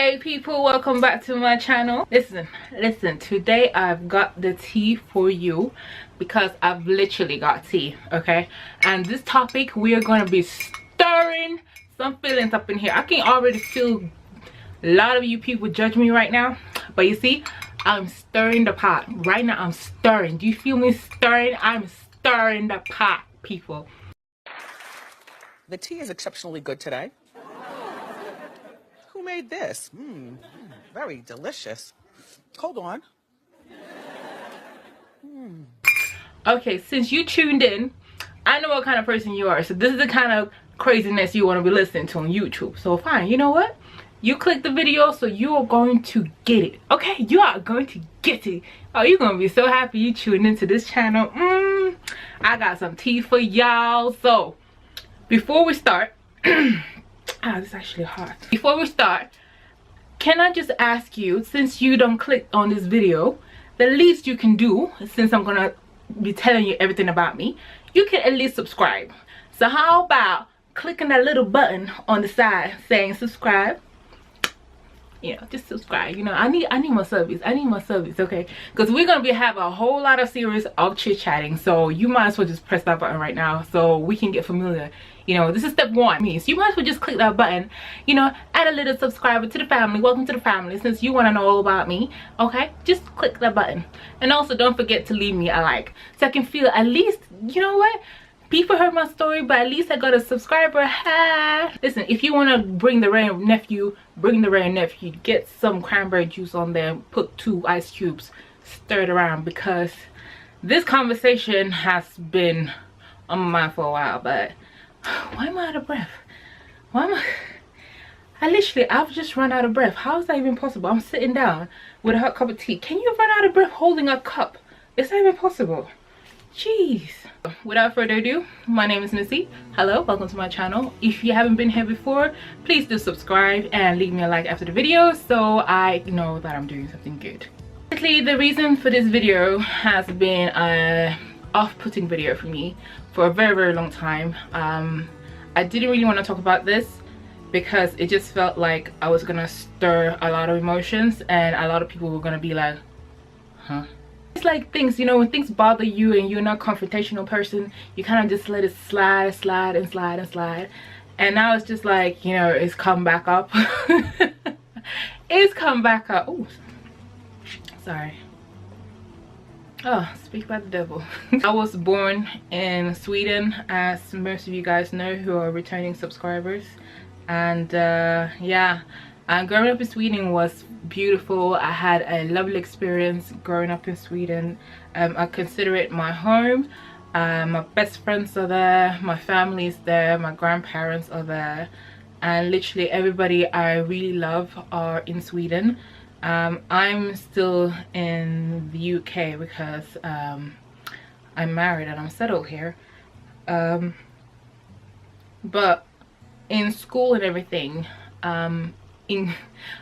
Hey people, welcome back to my channel. Listen, today I've got the tea for you because I've literally got tea, okay? And this topic, we are going to be stirring some feelings up in here. I can already feel a lot of you people judge me right now, but you see, I'm stirring the pot right now. I'm stirring. Do you feel me stirring? I'm stirring the pot, people. The tea is exceptionally good today. Who made this? Very delicious. Hold on. Okay, since you tuned in, I know what kind of person you are. So this is the kind of craziness you want to be listening to on YouTube. So fine, you know what? You click the video, so you are going to get it. Okay, you are going to get it. Oh, you're going to be so happy you tuned into this channel. I got some tea for y'all. So before we start, this is actually hard. Before we start, can I just ask you, since you don't click on this video, the least you can do, since I'm gonna be telling you everything about me, you can at least subscribe. So how about clicking that little button on the side saying subscribe? You know, just subscribe. You know, I need more service. I need more service, okay? Because we're gonna have a whole lot of series of chit chatting, so you might as well just press that button right now so we can get familiar. You know, this is step one. So you might as well just click that button, you know, add a little subscriber to the family. Welcome to the family. Since you want to know all about me, okay, just click that button. And also don't forget to leave me a like so I can feel at least, you know what, people heard my story, but at least I got a subscriber. Listen, if you want to bring the rain nephew, get some cranberry juice on there, put 2 ice cubes, stir it around, because this conversation has been on my mind for a while. But why am I out of breath? Why am I've just run out of breath. How is that even possible? I'm sitting down with a hot cup of tea. Can you run out of breath holding a cup? Is that even possible? Jeez. Without further ado, my name is Missy. Hello, welcome to my channel. If you haven't been here before, please do subscribe and leave me a like after the video so I know that I'm doing something good. Basically, the reason for this video has been a off-putting video for me for a very long time. I didn't really want to talk about this because it just felt like I was gonna stir a lot of emotions and a lot of people were gonna be like, huh? It's like things, you know, when things bother you and you're not a confrontational person, you kind of just let it slide. And now it's just like, you know, it's come back up. It's come back up. Oh, sorry. Oh, speak by the devil. I was born in Sweden, as most of you guys know who are returning subscribers. And yeah, growing up in Sweden was beautiful. I had a lovely experience growing up in Sweden. I consider it my home. My best friends are there, my family is there, my grandparents are there, and literally everybody I really love are in Sweden. I'm still in the UK because I'm married and I'm settled here. But in school and everything, okay,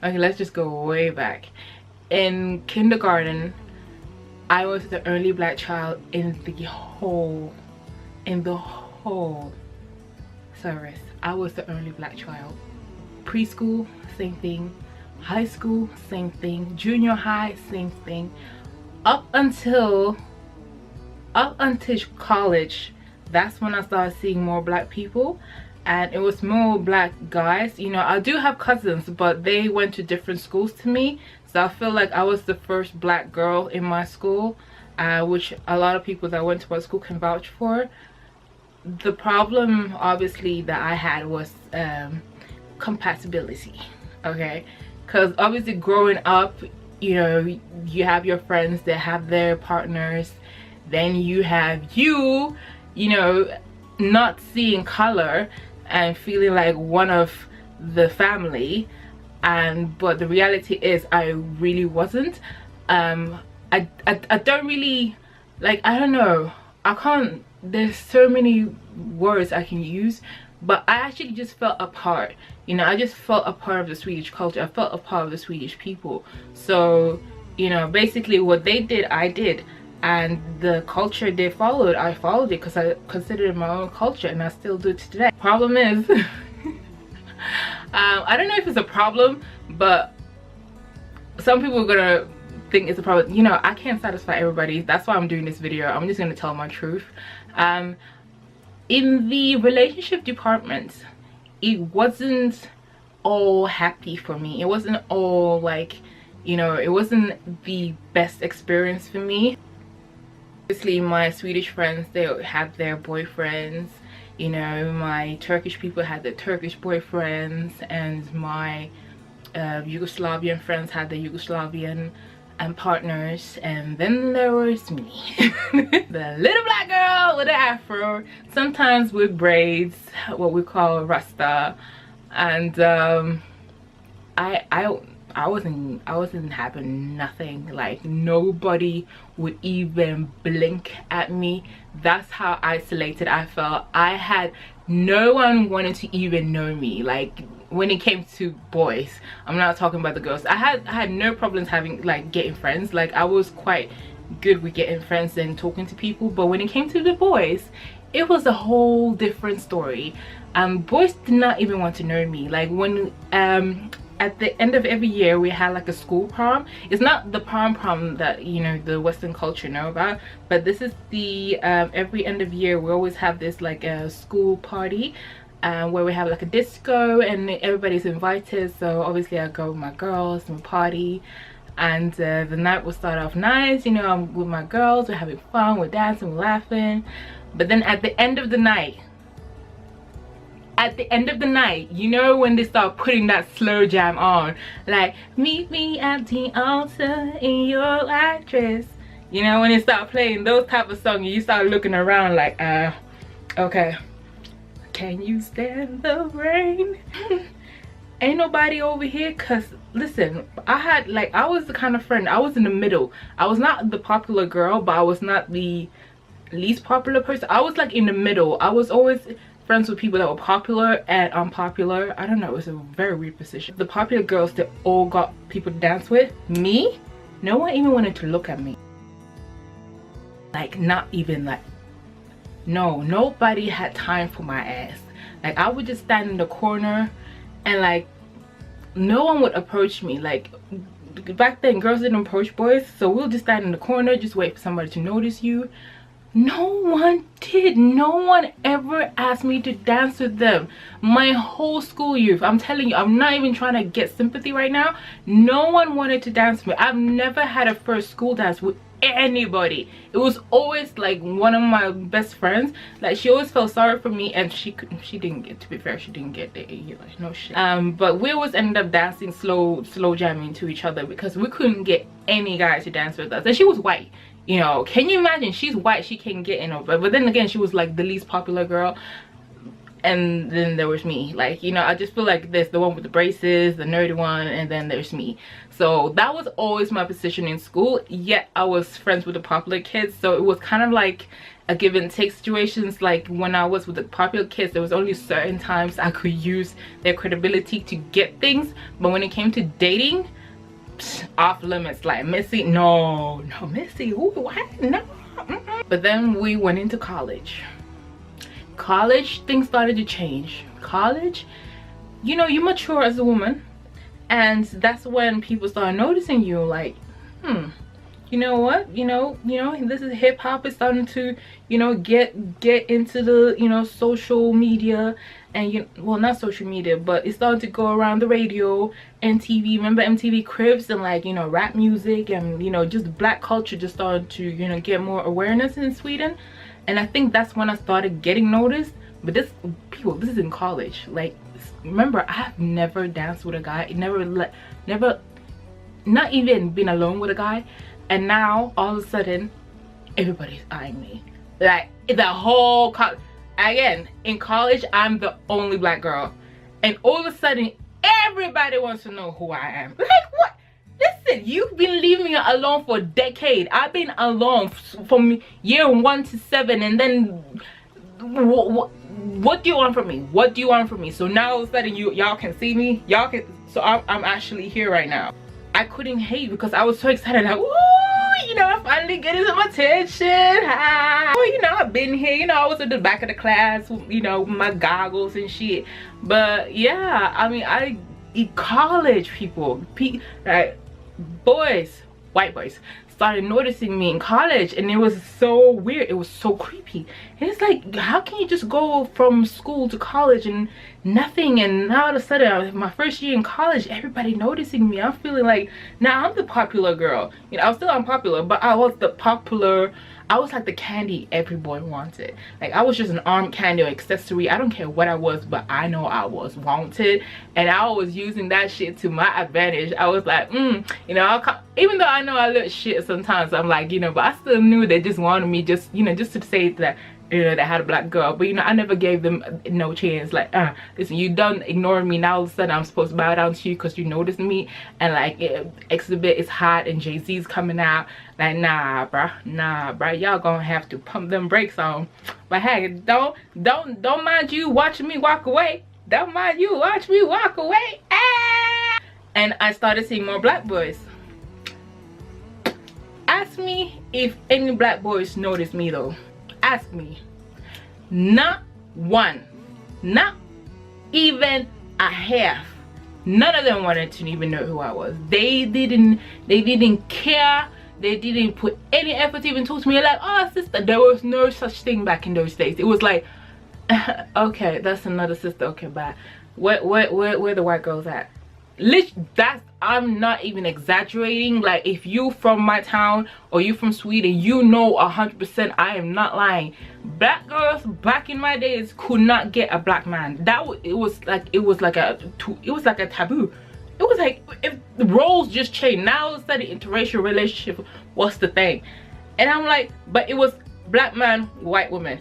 let's just go way back. In kindergarten, I was the only black child in the whole service. I was the only black child. Preschool, same thing. High school, same thing. Junior high, same thing. Up until college, that's when I started seeing more black people, and it was more black guys. You know, I do have cousins, but they went to different schools to me, so I feel like I was the first black girl in my school, which a lot of people that went to my school can vouch for. The problem obviously that I had was compatibility, okay? Because obviously growing up, you know, you have your friends that have their partners, then you have you know, not seeing color and feeling like one of the family, but the reality is I really wasn't. I don't really, like, I don't know, I can't, there's so many words I can use, but I actually just felt a part. You know, I just felt a part of the Swedish culture. I felt a part of the Swedish people. So, you know, basically what they did, I did. And the culture they followed, I followed it because I considered it my own culture, and I still do it today. Problem is, I don't know if it's a problem, but some people are gonna think it's a problem. You know, I can't satisfy everybody. That's why I'm doing this video. I'm just gonna tell my truth. In the relationship department, it wasn't all happy for me. It wasn't all like, you know, it wasn't the best experience for me. Obviously my Swedish friends, they had their boyfriends, you know, my Turkish people had their Turkish boyfriends, and my Yugoslavian friends had their Yugoslavian partners, and then there was me, the little black girl with an afro, sometimes with braids, what we call rasta, and I wasn't having nothing. Like, nobody would even blink at me. That's how isolated I felt. I had no one wanted to even know me. Like, when it came to boys, I'm not talking about the girls. I had no problems having, like, getting friends. Like, I was quite good with getting friends and talking to people, but when it came to the boys, it was a whole different story. Boys did not even want to know me. Like, when at the end of every year we had like a school prom. It's not the prom that, you know, the Western culture know about, but this is the every end of year we always have this like a school party where we have like a disco and everybody's invited. So obviously I go with my girls and party, and the night will start off nice, you know, I'm with my girls, we're having fun, we're dancing, we're laughing. But then at the end of the night, you know, when they start putting that slow jam on, like meet me at the altar in your white dress, you know, when they start playing those type of songs, you start looking around like, okay, can you stand the rain? Ain't nobody over here. Cause listen, I was the kind of friend, I was in the middle. I was not the popular girl, but I was not the least popular person. I was like in the middle. I was always friends with people that were popular and unpopular. I don't know, it was a very weird position. The popular girls, they all got people to dance with. Me, no one even wanted to look at me. Like, not even like, no, nobody had time for my ass. Like, I would just stand in the corner and like no one would approach me. Like, back then girls didn't approach boys, so we'll just stand in the corner, just wait for somebody to notice you. No one did. No one ever asked me to dance with them. My whole school youth, I'm telling you, I'm not even trying to get sympathy right now. No one wanted to dance with me. I've never had a first school dance with anybody. It was always like one of my best friends. Like, she always felt sorry for me, and she didn't get, to be fair, she didn't get the, you know, no shit. But we always ended up dancing slow jamming to each other because we couldn't get any guy to dance with us. And she was white. You know, can you imagine? She's white, she can't get in over. But then again, she was like the least popular girl. And then there was me. Like, you know, I just feel like there's the one with the braces, the nerdy one, and then there's me. So that was always my position in school. Yet I was friends with the popular kids. So it was kind of like a give and take situations. Like, when I was with the popular kids, there was only certain times I could use their credibility to get things. But when it came to dating, off limits. Like, Missy, no Missy, ooh, what? No. But then we went into college. Things started to change. College, you know, you mature as a woman, and that's when people start noticing you. Like, you know what, you know, this is hip-hop is starting to, you know, get into the, you know, social media. And you, well, not social media, but it's starting to go around the radio, MTV. Remember MTV Cribs, and like, you know, rap music, and you know, just black culture just started to, you know, get more awareness in Sweden. And I think that's when I started getting noticed. But this is in college. Like, remember, I have never danced with a guy, never not even been alone with a guy, and now all of a sudden everybody's eyeing me. Like, the whole college. Again, in college, I'm the only black girl, and all of a sudden everybody wants to know who I am. Like, what? Listen, you've been leaving me alone for a decade. I've been alone from year 1 to 7, and then what do you want from me? What do you want from me? So now all of a sudden y'all can see me, y'all can, so I'm actually here right now. I couldn't hate because I was so excited, like, woo, you know, finally getting some attention. Hi. Well, you know, I've been here, you know, I was at the back of the class, you know, with my goggles and shit. But yeah, I mean, I eat college people, like boys, white boys, started noticing me in college, and it was so weird. It was so creepy. And it's like, how can you just go from school to college and nothing, and now all of a sudden, my first year in college, everybody noticing me. I'm feeling like now I'm the popular girl. You know, I was still unpopular, but I was the popular. I was like the candy every boy wanted. Like, I was just an arm candy or accessory. I don't care what I was, but I know I was wanted, and I was using that shit to my advantage. I was like, you know, even though I know I look shit sometimes, I'm like, you know, but I still knew they just wanted me, just, you know, just to say that, you know, they had a black girl. But you know, I never gave them no chance. Like, listen, you done ignoring me, now all of a sudden I'm supposed to bow down to you because you noticed me, and like exhibit is hot and Jay-Z's coming out. Like, nah bruh, y'all gonna have to pump them brakes on. But hey, don't mind you watching me walk away. Don't mind you watch me walk away. And I started seeing more black boys. Ask me if any black boys noticed me though. Ask me. Not one, not even a half. None of them wanted to even know who I was. They didn't care. They didn't put any effort to even talk to me. Like, oh sister. There was no such thing back in those days. It was like, okay, that's another sister. Okay, bye. Where the white girls at? That's, I'm not even exaggerating. Like, if you from my town or you from Sweden, you know 100% I am not lying. Black girls back in my days could not get a black man. It was like a taboo. It was like, if the roles just changed, now all of a sudden interracial relationship was the thing. And I'm like, but it was black man, white woman.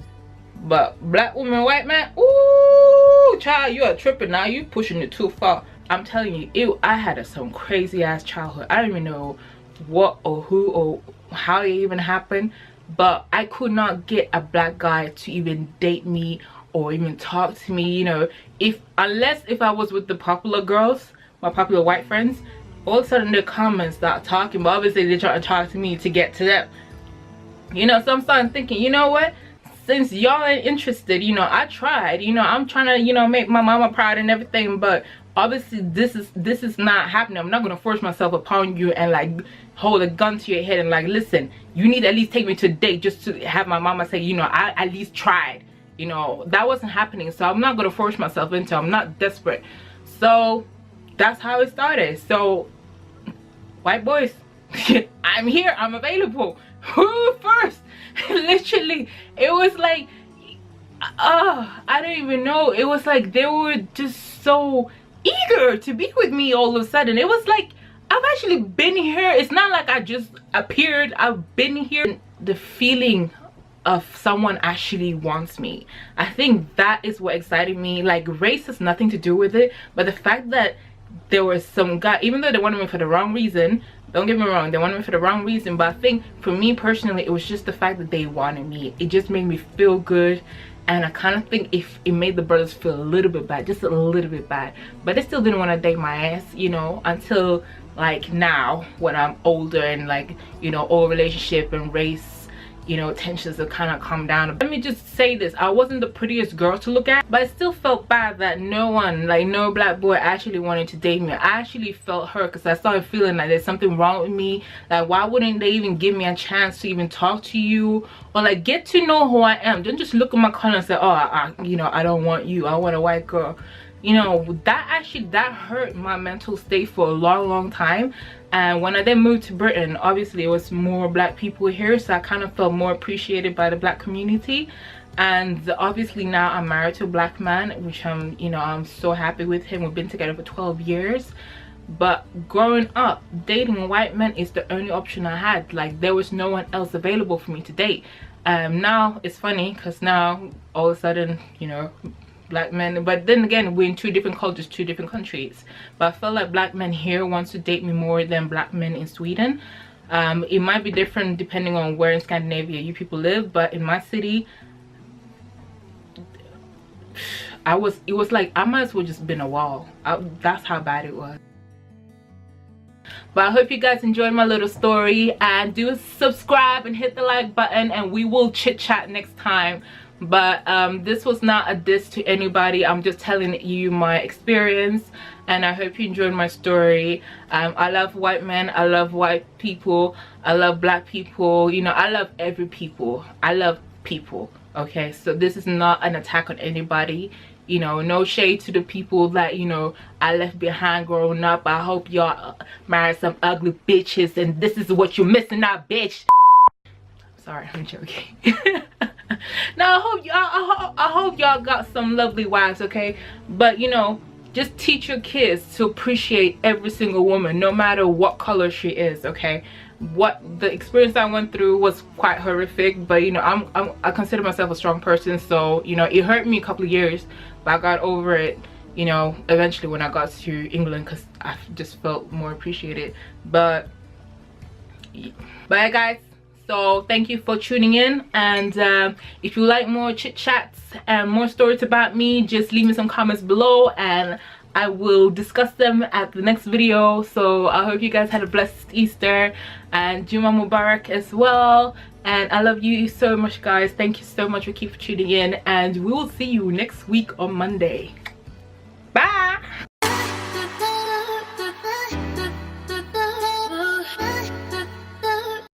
But black woman, white man, ooh, child, you are tripping now. You pushing it too far. I'm telling you, I had some crazy ass childhood. I don't even know what or who or how it even happened, but I could not get a black guy to even date me or even talk to me, you know, unless I was with the popular girls, my popular white friends. All of a sudden the comments start talking, but obviously they're trying to talk to me to get to them, you know. So I'm starting thinking, you know what, since y'all ain't interested, you know, I tried, you know, I'm trying to, you know, make my mama proud and everything, but obviously this is not happening. I'm not gonna force myself upon you and like hold a gun to your head and like, listen, you need to at least take me to a date just to have my mama say, you know, I at least tried. You know, that wasn't happening, so I'm not gonna force myself into it. I'm not desperate. So that's how it started. So white boys, I'm here, I'm available. Who first? Literally, it was like, I don't even know. It was like they were just so eager to be with me all of a sudden. It was like, I've actually been here. It's not like I just appeared. I've been here. The feeling of someone actually wants me, I think that is what excited me. Like, race has nothing to do with it, but the fact that there was some guy, even though they wanted me for the wrong reason, don't get me wrong, they wanted me for the wrong reason, but I think for me personally, it was just the fact that they wanted me. It just made me feel good. And I kind of think if it made the brothers feel a little bit bad, just a little bit bad, but they still didn't want to date my ass, you know, until like now when I'm older and like, you know, all relationship and race, you know, tensions have kind of calmed down. Let me just say this, I wasn't the prettiest girl to look at, but I still felt bad that no one, like no black boy actually wanted to date me. I actually felt hurt because I started feeling like there's something wrong with me. Like, why wouldn't they even give me a chance to even talk to you or like get to know who I am? Don't just look at my color and say, oh, you know, I don't want you, I want a white girl. You know, that hurt my mental state for a long time. And when I then moved to Britain, obviously it was more black people here, so I kind of felt more appreciated by the black community. And obviously now I'm married to a black man, which I'm so happy with him. We've been together for 12 years. But growing up, dating white men is the only option I had. Like, there was no one else available for me to date. Now it's funny because now all of a sudden, you know, black men, but then again, we're in two different cultures, two different countries. But I feel like black men here wants to date me more than black men in Sweden. It might be different depending on where in Scandinavia you people live, but in my city, it was like I might as well just been a wall. That's how bad it was. But I hope you guys enjoyed my little story, and do subscribe and hit the like button, and we will chit chat next time. But this was not a diss to anybody. I'm just telling you my experience, and I hope you enjoyed my story. I love white men, I love white people, I love black people, you know, I love every people. I love people. Okay, so this is not an attack on anybody, you know, no shade to the people that, you know, I left behind growing up. I hope y'all marry some ugly bitches, and this is what you're missing out, bitch. Sorry, I'm joking. Now I hope y'all got some lovely wives, okay? But you know, just teach your kids to appreciate every single woman, no matter what color she is, okay? What the experience I went through was quite horrific, but you know, I consider myself a strong person, so you know, it hurt me a couple of years, but I got over it, you know, eventually when I got to England, because I just felt more appreciated. But bye guys, so thank you for tuning in, and if you like more chit chats and more stories about me, just leave me some comments below and I will discuss them at the next video. So I hope you guys had a blessed Easter and Juma Mubarak as well, and I love you so much guys. Thank you so much for keep tuning in, and we will see you next week on Monday.